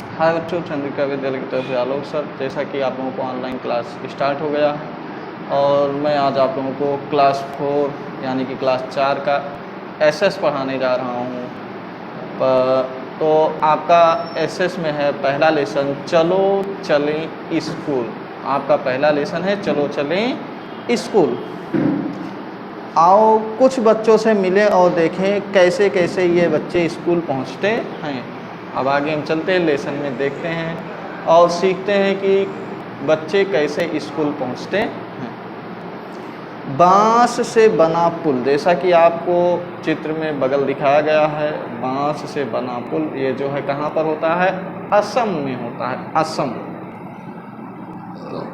हाय बच्चों, चंद्रिका विद्यालय की तरफ से आलोक सर। जैसा कि आप लोगों को ऑनलाइन क्लास स्टार्ट हो गया है और मैं आज आप लोगों को क्लास 4 यानी कि क्लास 4 का एसएस पढ़ाने जा रहा हूँ। तो आपका एसएस में है पहला लेसन चलो चलें स्कूल। आपका पहला लेसन है चलो चलें स्कूल। आओ कुछ बच्चों से मिले और देखें कैसे कैसे ये बच्चे स्कूल पहुँचते हैं। अब आगे हम चलते हैं, लेसन में देखते हैं और सीखते हैं कि बच्चे कैसे स्कूल पहुँचते हैं। बांस से बना पुल, जैसा कि आपको चित्र में बगल दिखाया गया है, बांस से बना पुल ये जो है कहाँ पर होता है? असम में होता है, असम। तो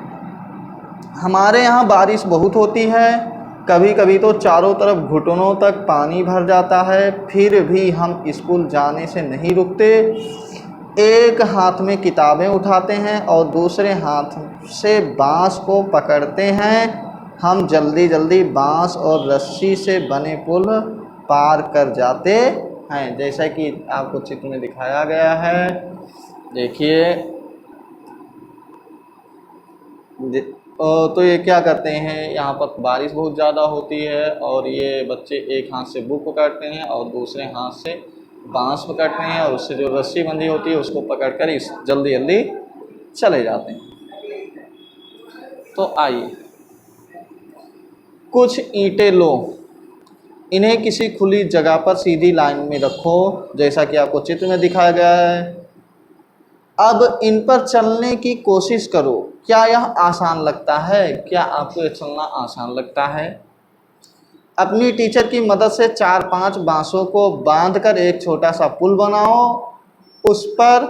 हमारे यहाँ बारिश बहुत होती है, कभी कभी तो चारों तरफ घुटनों तक पानी भर जाता है, फिर भी हम स्कूल जाने से नहीं रुकते। एक हाथ में किताबें उठाते हैं और दूसरे हाथ से बांस को पकड़ते हैं। हम जल्दी जल्दी बांस और रस्सी से बने पुल पार कर जाते हैं, जैसा कि आपको चित्र में दिखाया गया है। देखिए तो ये क्या करते हैं, यहाँ पर बारिश बहुत ज़्यादा होती है और ये बच्चे एक हाथ से बुक पकड़ते हैं और दूसरे हाथ से बांस पकड़ते हैं और उससे जो रस्सी बंधी होती है उसको पकड़कर इस जल्दी जल्दी चले जाते हैं। तो आइए, कुछ ईंटें लो, इन्हें किसी खुली जगह पर सीधी लाइन में रखो, जैसा कि आपको चित्र में दिखाया गया है। अब इन पर चलने की कोशिश करो। क्या यह आसान लगता है? क्या आपको ये चलना आसान लगता है? अपनी टीचर की मदद से 4-5 बांसों को बांधकर एक छोटा सा पुल बनाओ, उस पर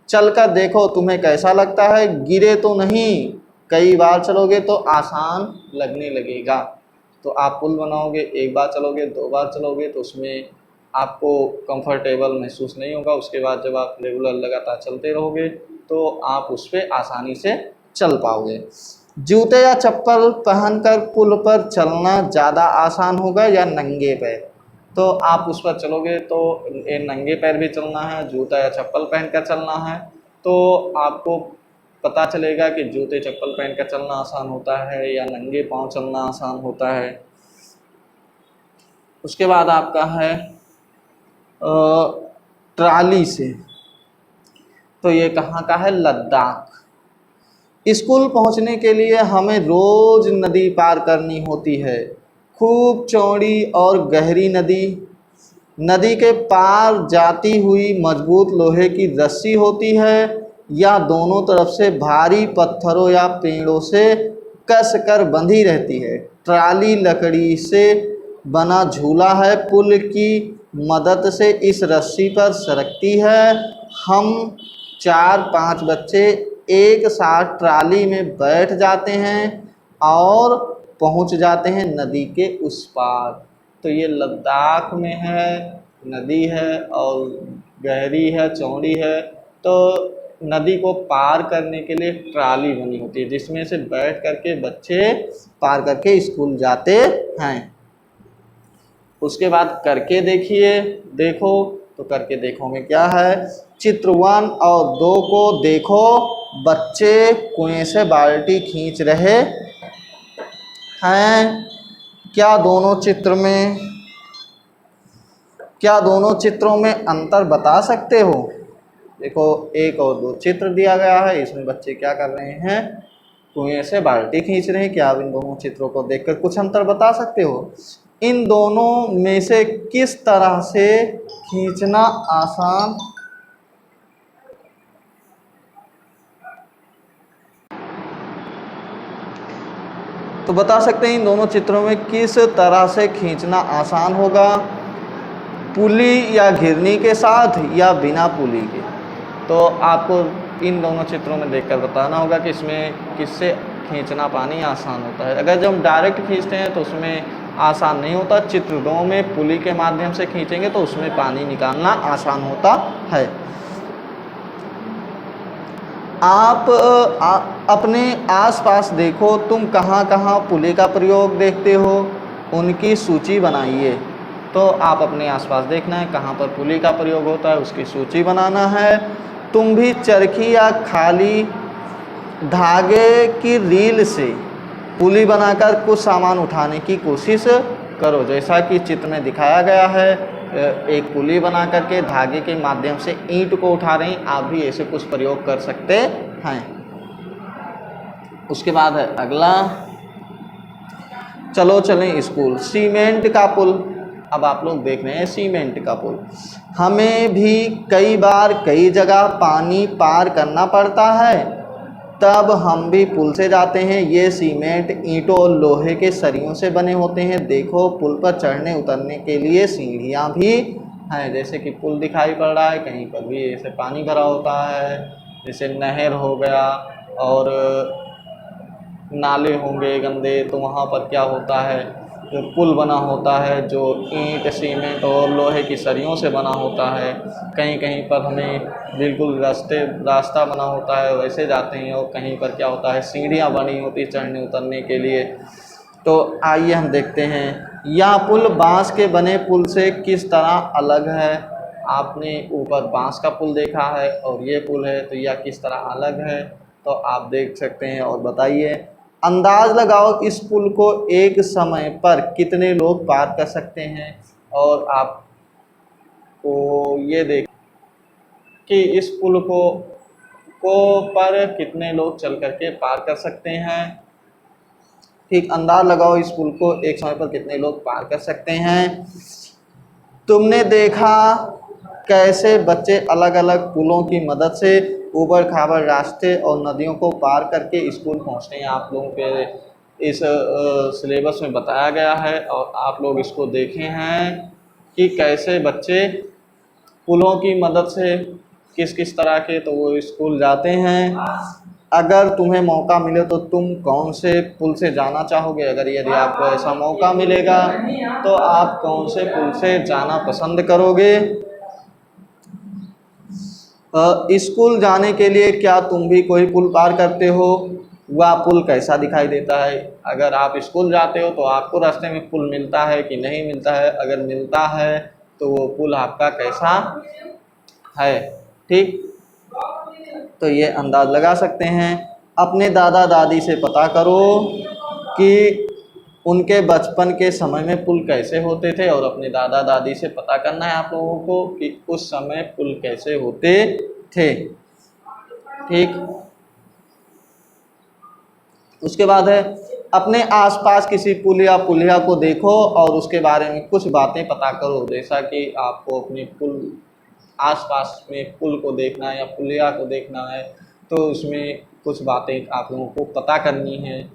चलकर देखो तुम्हें कैसा लगता है। गिरे तो नहीं, कई बार चलोगे तो आसान लगने लगेगा। तो आप पुल बनाओगे, एक बार चलोगे, 2 बार चलोगे तो उसमें आपको कंफर्टेबल महसूस नहीं होगा। उसके बाद जब आप रेगुलर लगातार चलते रहोगे तो आप उस पर आसानी से चल पाओगे। जूते या चप्पल पहनकर पुल पर चलना ज़्यादा आसान होगा या नंगे पैर? तो आप उस पर चलोगे तो ये नंगे पैर भी चलना है, जूता या चप्पल पहनकर चलना है, तो आपको पता चलेगा कि जूते चप्पल पहनकर चलना आसान होता है या नंगे पाँव चलना आसान होता है। उसके बाद आपका है ट्राली से, तो ये कहाँ का है? लद्दाख। स्कूल पहुंचने के लिए हमें रोज नदी पार करनी होती है, खूब चौड़ी और गहरी नदी। नदी के पार जाती हुई मजबूत लोहे की रस्सी होती है या दोनों तरफ से भारी पत्थरों या पेड़ों से कस कर बंधी रहती है। ट्राली लकड़ी से बना झूला है, पुल की मदद से इस रस्सी पर सरकती है। हम 4-5 बच्चे एक साथ ट्राली में बैठ जाते हैं और पहुंच जाते हैं नदी के उस पार। तो ये लद्दाख में है, नदी है और गहरी है, चौड़ी है। तो नदी को पार करने के लिए ट्राली बनी होती है जिसमें से बैठ करके बच्चे पार करके स्कूल जाते हैं। उसके बाद करके देखिए, देखो तो करके देखो में क्या है? चित्र 1 और 2 को देखो, बच्चे कुएं से बाल्टी खींच रहे हैं। क्या दोनों चित्रों में अंतर बता सकते हो? देखो 1 और 2 चित्र दिया गया है, इसमें बच्चे क्या कर रहे हैं? कुएं से बाल्टी खींच रहे हैं। क्या आप इन दोनों चित्रों को देखकर कुछ अंतर बता सकते हो? इन दोनों में से किस तरह से खींचना आसान तो बता सकते हैं इन दोनों चित्रों में किस तरह से खींचना आसान होगा? पुली या घिरनी के साथ या बिना पुली के? तो आपको इन दोनों चित्रों में देखकर बताना होगा कि इसमें किससे खींचना पानी आसान होता है। अगर जब हम डायरेक्ट खींचते हैं तो उसमें आसान नहीं होता। चित्र 2 में पुली के माध्यम से खींचेंगे तो उसमें पानी निकालना आसान होता है। आप अपने आसपास देखो, तुम कहाँ कहाँ पुली का प्रयोग देखते हो, उनकी सूची बनाइए। तो आप अपने आसपास देखना है कहाँ पर पुली का प्रयोग होता है, उसकी सूची बनाना है। तुम भी चरखी या खाली धागे की रील से पुली बनाकर कुछ सामान उठाने की कोशिश करो। जैसा कि चित्र में दिखाया गया है, एक पुली बना करके धागे के माध्यम से ईंट को उठा रहे हैं। आप भी ऐसे कुछ प्रयोग कर सकते हैं। उसके बाद है अगला, चलो चलें स्कूल। सीमेंट का पुल, अब आप लोग देख रहे हैं सीमेंट का पुल। हमें भी कई बार कई जगह पानी पार करना पड़ता है, तब हम भी पुल से जाते हैं। ये सीमेंट, ईंटों और लोहे के सरियों से बने होते हैं। देखो पुल पर चढ़ने उतरने के लिए सीढ़ियाँ भी हैं। जैसे कि पुल दिखाई पड़ रहा है, कहीं पर भी ऐसे पानी भरा होता है, जैसे नहर हो गया और नाले होंगे गंदे, तो वहाँ पर क्या होता है, जो पुल बना होता है जो ईंट, सीमेंट और लोहे की सरियों से बना होता है। कहीं कहीं पर हमें बिल्कुल रास्ता बना होता है, वैसे जाते हैं। और कहीं पर क्या होता है, सीढ़ियाँ बनी होती चढ़ने उतरने के लिए। तो आइए हम देखते हैं यह पुल बांस के बने पुल से किस तरह अलग है। आपने ऊपर बांस का पुल देखा है और ये पुल है, तो यह किस तरह अलग है, तो आप देख सकते हैं और बताइए। अंदाज लगाओ इस पुल को एक समय पर कितने लोग पार कर सकते हैं। और आपको ये देख कि इस पुल को पर कितने लोग चल करके पार कर सकते हैं। ठीक, अंदाज लगाओ इस पुल को एक समय पर कितने लोग पार कर सकते हैं। तुमने देखा कैसे बच्चे अलग अलग पुलों की मदद से ऊबड़ खाबड़ रास्ते और नदियों को पार करके स्कूल पहुंचते हैं। आप लोगों के इस सिलेबस में बताया गया है और आप लोग इसको देखे हैं कि कैसे बच्चे पुलों की मदद से किस किस तरह के तो वो स्कूल जाते हैं। अगर तुम्हें मौका मिले तो तुम कौन से पुल से जाना चाहोगे। अगर यदि आपको ऐसा मौका मिलेगा तो आप कौन से पुल से जाना पसंद करोगे। स्कूल जाने के लिए क्या तुम भी कोई पुल पार करते हो। वह पुल कैसा दिखाई देता है। अगर आप स्कूल जाते हो तो आपको रास्ते में पुल मिलता है कि नहीं मिलता है। अगर मिलता है तो वो पुल आपका कैसा है। ठीक, तो ये अंदाज लगा सकते हैं। अपने दादा दादी से पता करो कि उनके बचपन के समय में पुल कैसे होते थे, और अपने दादा दादी से पता करना है आप लोगों को कि उस समय पुल कैसे होते थे। ठीक, उसके बाद है अपने आसपास किसी पुल या पुलिया को देखो और उसके बारे में कुछ बातें पता करो। जैसा कि आपको अपने पुल आसपास में पुल को देखना है या पुलिया को देखना है, तो उसमें कुछ बातें आप लोगों को पता करनी है।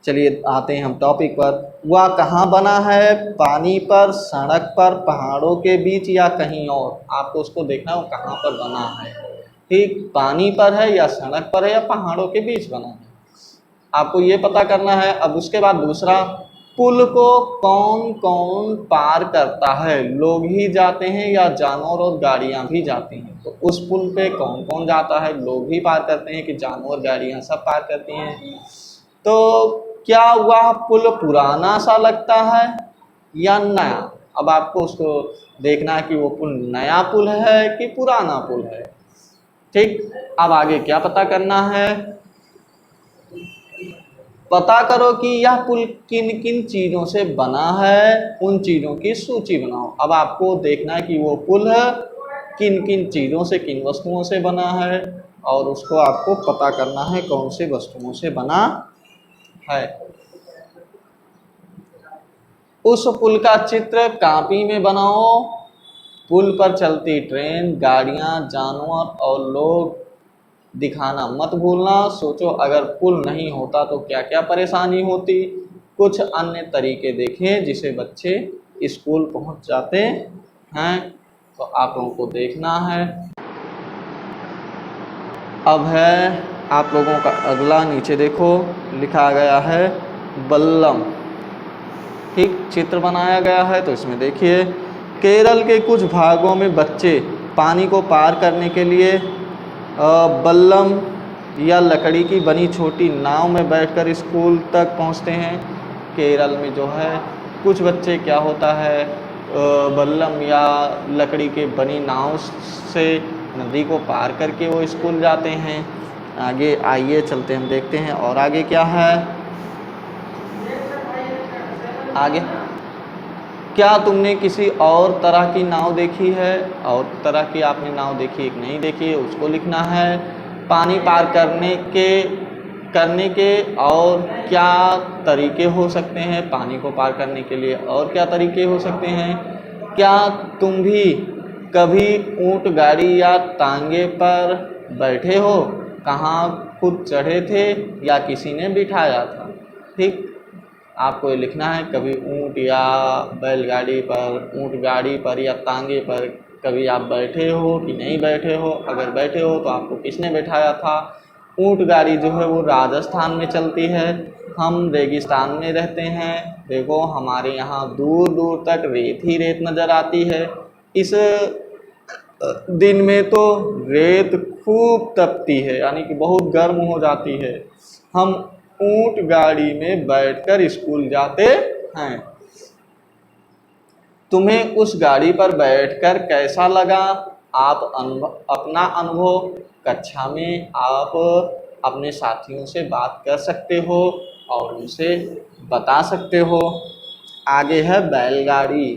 चलिए आते हैं हम टॉपिक पर। वह कहाँ बना है, पानी पर, सड़क पर, पहाड़ों के बीच या कहीं और। आपको उसको देखना है वो कहाँ पर बना है। ठीक, पानी पर है या सड़क पर है या पहाड़ों के बीच बना है, आपको ये पता करना है। अब उसके बाद दूसरा, पुल को कौन कौन पार करता है। लोग ही जाते हैं या जानवर और गाड़ियां भी जाती हैं। तो उस पुल पे कौन कौन जाता है। लोग ही पार करते हैं कि जानवर गाड़ियां सब पार करती हैं। तो क्या वह पुल पुराना सा लगता है या नया। अब आपको उसको देखना है कि वो पुल नया पुल है कि पुराना पुल है। ठीक, अब आगे क्या पता करना है, पता करो कि यह पुल किन किन चीज़ों से बना है, उन चीज़ों की सूची बनाओ। अब आपको देखना है कि वो पुल किन किन चीज़ों से, किन वस्तुओं से बना है, और उसको आपको पता करना है कौन से वस्तुओं से बना है। उस पुल का चित्र कॉपी में बनाओ। पुल पर चलती ट्रेन, गाड़ियाँ, जानवर और लोग दिखाना मत भूलना। सोचो अगर पुल नहीं होता तो क्या क्या परेशानी होती। कुछ अन्य तरीके देखें जिसे बच्चे स्कूल पहुंच जाते हैं, तो आप लोगों को देखना है। अब है आप लोगों का अगला, नीचे देखो लिखा गया है बल्लम। ठीक, चित्र बनाया गया है, तो इसमें देखिए केरल के कुछ भागों में बच्चे पानी को पार करने के लिए बल्लम या लकड़ी की बनी छोटी नाव में बैठकर स्कूल तक पहुंचते हैं। केरल में जो है कुछ बच्चे क्या होता है बल्लम या लकड़ी के बनी नाव से नदी को पार करके वो स्कूल जाते हैं। आगे आइए चलते हम देखते हैं और आगे क्या है। आगे क्या तुमने किसी और तरह की नाव देखी है? और तरह की आपने नाव देखी एक नहीं देखी है, उसको लिखना है। पानी पार करने के और क्या तरीके हो सकते हैं? पानी को पार करने के लिए और क्या तरीके हो सकते हैं? क्या तुम भी कभी ऊंट गाड़ी या तांगे पर बैठे हो? कहाँ खुद चढ़े थे या किसी ने बिठाया था? ठीक, आपको ये लिखना है कभी ऊंट या बैलगाड़ी पर, ऊंट गाड़ी पर या तांगे पर कभी आप बैठे हो कि नहीं बैठे हो। अगर बैठे हो तो आपको किसने बैठाया था? ऊंट गाड़ी जो है वो राजस्थान में चलती है, हम रेगिस्तान में रहते हैं। देखो हमारे यहाँ दूर दूर तक रेत ही रेत नज़र आती है। इस दिन में तो रेत खूब तपती है, यानी कि बहुत गर्म हो जाती है। हम ऊंट गाड़ी में बैठकर स्कूल जाते हैं। तुम्हें उस गाड़ी पर बैठकर कैसा लगा? आप अपना अनुभव कक्षा में आप अपने साथियों से बात कर सकते हो और उनसे बता सकते हो। आगे है बैलगाड़ी।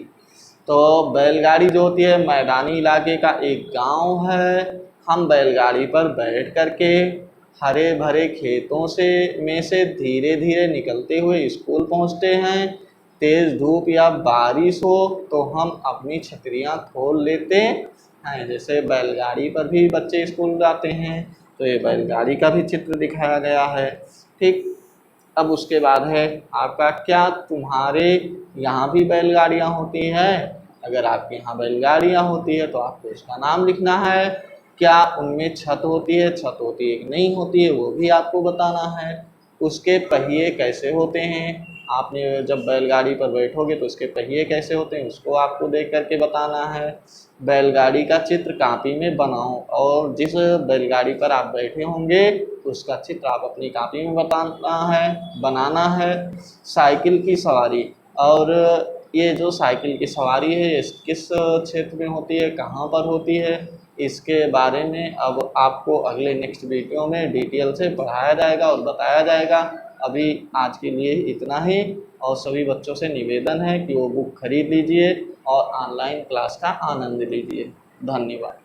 तो बैलगाड़ी जो होती है मैदानी इलाके का एक गांव है। हम बैलगाड़ी पर बैठ करके हरे भरे खेतों में से धीरे धीरे निकलते हुए स्कूल पहुंचते हैं। तेज़ धूप या बारिश हो तो हम अपनी छतरियां खोल लेते हैं। जैसे बैलगाड़ी पर भी बच्चे स्कूल जाते हैं, तो ये बैलगाड़ी का भी चित्र दिखाया गया है। ठीक, अब उसके बाद है आपका क्या तुम्हारे यहाँ भी बैलगाड़ियाँ होती हैं? अगर आपके यहाँ बैलगाड़ियाँ होती है तो आपको उसका नाम लिखना है। क्या उनमें छत होती है? छत होती है कि नहीं होती है वो भी आपको बताना है। उसके पहिए कैसे होते हैं? आपने जब बैलगाड़ी पर बैठोगे तो उसके पहिए कैसे होते हैं उसको आपको देख करके बताना है। बैलगाड़ी का चित्र कॉपी में बनाओ और जिस बैलगाड़ी पर आप बैठे होंगे उसका चित्र आप अपनी कॉपी में बनाना है। साइकिल की सवारी, और ये जो साइकिल की सवारी है ये किस क्षेत्र में होती है, कहाँ पर होती है, इसके बारे में अब आपको अगले नेक्स्ट वीडियो में डिटेल से पढ़ाया जाएगा और बताया जाएगा। अभी आज के लिए इतना ही, और सभी बच्चों से निवेदन है कि वो बुक खरीद लीजिए और ऑनलाइन क्लास का आनंद लीजिए। धन्यवाद।